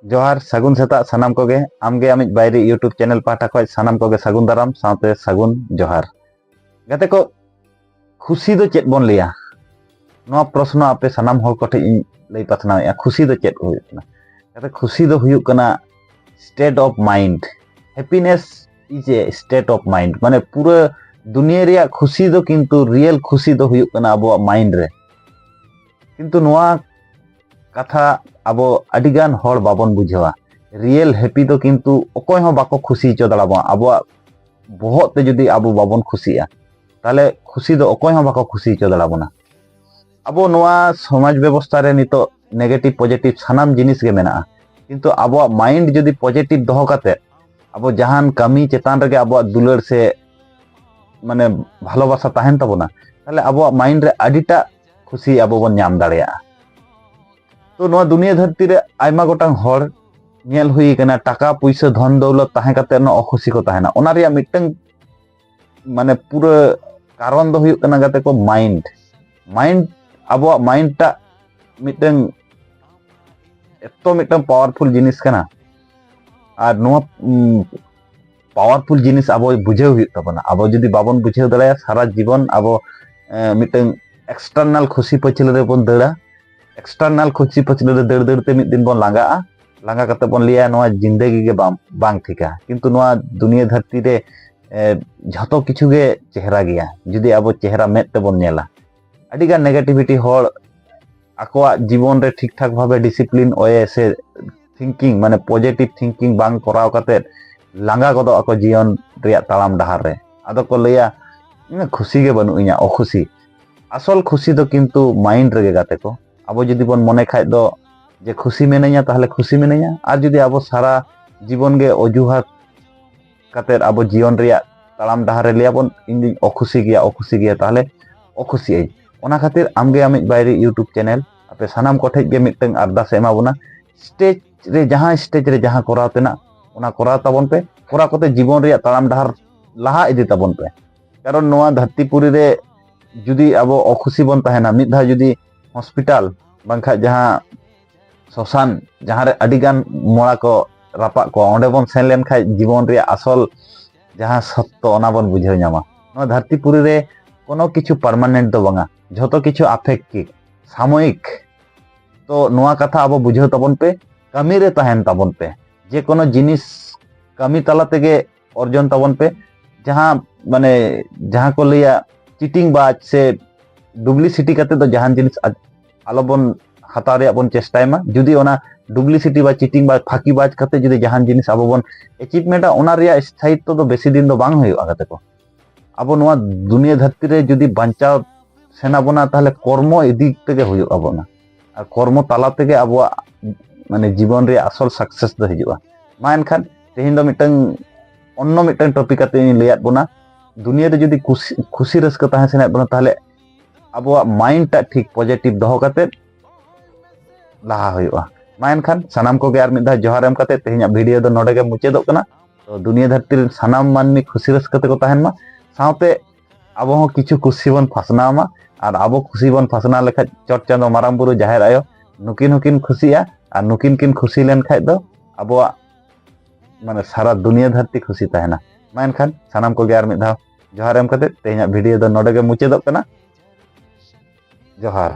जोहार सगुन सेता सानाम कोगे आमगे आमिज बायरी यूट्यूब चैनल पाटा खoj सानाम कोगे सगुन दाराम साथे सगुन जोहार गाते को खुशी दो चेत बोन लिया नोआ प्रश्न आपे सानाम हर कोठे इन लई पाथनावेआ खुशी दो चेत हुयुग कना गाते खुशी दो हुयुग कना state of mind happiness is a state of mind माने पूरा दुनिया रिया खुशी दो किंतु रियल खुशी दो हुयुग कना अबो माइंड रे किंतु नोआ कथा अब अडिगान हर बाबन बुझेवा रियल हैप्पी दो किंतु अकोय हो बाको खुशी चो दाड़ाबो अब बहते जुदी अब बाबन खुशिया ताले खुशी दो अकोय हो बाको खुशी चो दाड़ाबोना अब नोआ समाज व्यवस्था रे नितो नेगेटिव पॉजिटिव सानाम जिनिस गे मेना किंतु अब माइंड जुदी पॉजिटिव दोहो काते अब जहान कमी चेतान रे अब दुलर से माने भालोबासा ताहेन ताबोना ताले अब माइंड रे अडिटा खुशी अब बन नाम दाड़ेया तो नोआ दुनिया धरती रे आयमा गोटांग हर नेल हुई कना टाका पैसा धन दौलत ताहे काते न अखुशी को ताहेना ओना रिया मिटंग माने पूरा कारण दो हुई कना गाते को माइंड माइंड अब माइंड टा मिटंग एतो मिटंग पावरफुल जिनिस कना और नोआ पावरफुल जिनिस अब बुझेव हुई तबना अब जदी बाबन बुझेव दड़ाया सारा जीवन अब मिटंग एक्सटर्नल खुशी पछले रे बन दड़ा एक्सटर्नल खुशी पछले दड़ दड़ते मिद दिन बन लांगा लांगा कते बन लिया नोआ जिंदगी के बांग ठिका किंतु नोआ दुनिया धरती रे झतो किछु गे चेहरा गया जुदी अब चेहरा मेद ते बन नेला अडी गा नेगेटिविटी हर आकोआ जीवन रे ठीक ठाक भाबे डिसिप्लिन ओए से थिंकिंग माने पॉजिटिव थिंकिंग बांग कराव कते लांगा गदो आको जीवन रिया तालाम डहार रे आदो को लैया खुशी गे बनु इया अखुशी असल खुशी दो किंतु माइंड रे गाते को अब जुदी बन मने खाय दो जे खुशी मेनेया ताहले खुशी मेनेया और जुदी अब सारा जीवन गे अजुहात काते अब जीवन रिया तालाम डहार रे लियाबन इन अखुशी गया ताहले अखुशी आई ओना खातिर आमगे आमिज बायरी यूट्यूब चैनल आपे सानाम कोठे गे मिटंग अरदास एमा बोना स्टेज रे जहां कराव तेना ओना कराव ताबन पे करा कोते जीवन रिया तालाम डहार लाहा इदी ताबन पे कारण नोआ धरतीपुरी रे जुदी अब अखुशी बन ताहेना मिद धा जुदी हॉस्पिटल बांखा जहां शोषण जहां रे अडिगान मोड़ा को रापा को ओंडे बन सेन लेन खाय जीवन रे असल जहां सत्य ओना बन बुझेव न्यामा नोआ धरतीपुरी रे कोनो किछु परमानेंट दो बांगा झतो किछु अपेक्षिक सामयिक तो नोआ कथा अब बुझेव ताबन पे कमी रे ताहेन ताबन पे जे कोनो जिनिस कमी तला तेगे अर्जन ताबन पे जहां माने जहां को लिया चीटिंग बाज से डुप्लीसिटी करते तो जहान जिनिस आलोबन हताव रे बन चेष्टायमा जुदी ओना डुप्लीसिटी बा चीटिंग बा फाकी बाज करते जुदी जहान जिनिस अब बन अचीवमेंट ओना रिया स्थायित्व तो बेसी दिन दो बांग हुयुआ गाते को अब नोआ दुनिया धरती रे जुदी बांचाव सेना बना ताहले कर्म इदी तेगे हुयुआ बना और कर्म ताला तेगे अब माने जीवन रे असल सक्सेस दो हिजुआ मा एनखान तेहिन दो मिटंग अन्य मिटंग टॉपिक आते लेयात बना दुनिया रे जुदी खुशी रस्का ताहे सेना बना ताहले अब माइंड टा ठीक पॉजिटिव दोहो काते लाहा हुयुआ मा एनखान सानाम को गे आर मिद धा जोहार एम काते तेहिना वीडियो दो नोडे गे मुचेदोग कना तो दुनिया धरती रे सानाम मानमी खुशी रस्का ते को ताहेन मा सावते अब हो किछु खुशी बन फासना मा और अब खुशी बन फासना लेखा चट चांदो माराम बुरु जाहेर आयो नुकिन हुकिन खुशिया और नुकिन किन खुशी लेन खाय दो अब माने सारा दुनिया धरती खुशी ताहेना मा एनखान सानाम को गे आर मिद धा जोहार एम काते तेहिना वीडियो दो नोडे गे मुचेदोग कना जोहार।